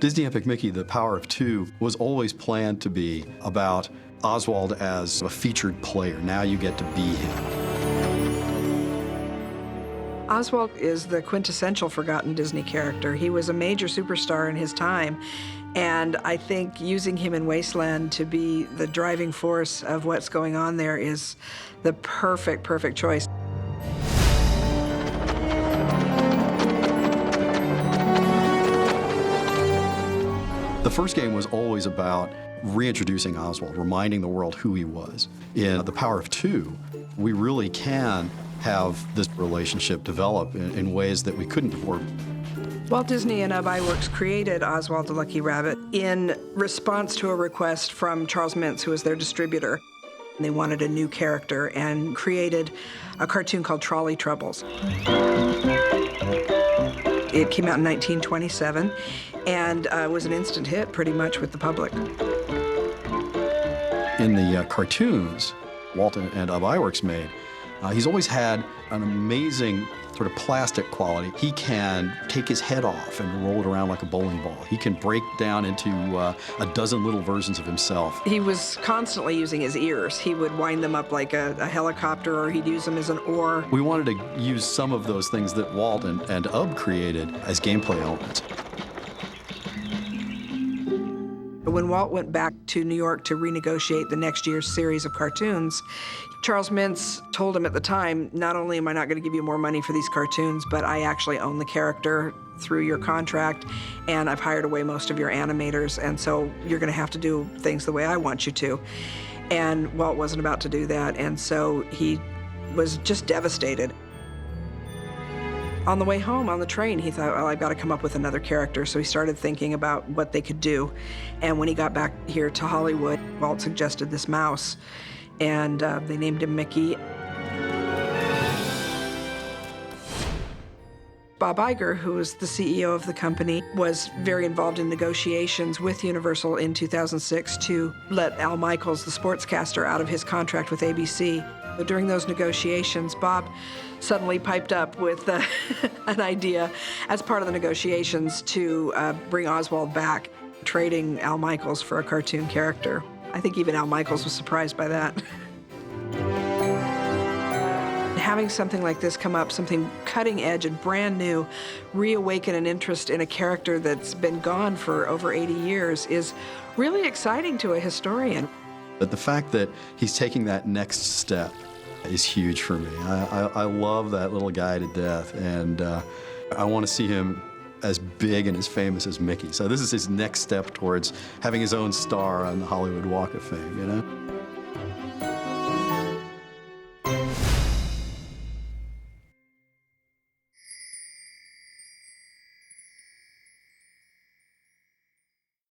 Disney Epic Mickey, The Power of Two, was always planned to be about Oswald as a featured player. Now you get to be him. Oswald is the quintessential forgotten Disney character. He was a major superstar in his time, and I think using him in Wasteland to be the driving force of what's going on there is the perfect choice. The first game was always about reintroducing Oswald, reminding the world who he was. In The Power of Two, we really can have this relationship develop in ways that we couldn't before. Walt Disney and iWorks created Oswald the Lucky Rabbit in response to a request from Charles Mintz, who was their distributor. They wanted a new character and created a cartoon called Trolley Troubles. It came out in 1927 and was an instant hit pretty much with the public. In the cartoons Walt and iWorks made, he's always had an amazing sort of plastic quality. He can take his head off and roll it around like a bowling ball. He can break down into a dozen little versions of himself. He was constantly using his ears. He would wind them up like a helicopter, or he'd use them as an oar. We wanted to use some of those things that Walt and Ub created as gameplay elements. When Walt went back to New York to renegotiate the next year's series of cartoons, Charles Mintz told him at the time, not only am I not going to give you more money for these cartoons, but I actually own the character through your contract, and I've hired away most of your animators, and so you're going to have to do things the way I want you to. And Walt wasn't about to do that, and so he was just devastated. On the way home, on the train, he thought, well, I've got to come up with another character. So he started thinking about what they could do. And when he got back here to Hollywood, Walt suggested this mouse, and they named him Mickey. Bob Iger, who was the CEO of the company, was very involved in negotiations with Universal in 2006 to let Al Michaels, the sportscaster, out of his contract with ABC. But during those negotiations, Bob suddenly piped up with an idea as part of the negotiations to bring Oswald back, trading Al Michaels for a cartoon character. I think even Al Michaels was surprised by that. Having something like this come up, something cutting edge and brand new, reawaken an interest in a character that's been gone for over 80 years is really exciting to a historian. But the fact that he's taking that next step is huge for me. I love that little guy to death, and I want to see him as big and as famous as Mickey. So this is his next step towards having his own star on the Hollywood Walk of Fame, you know?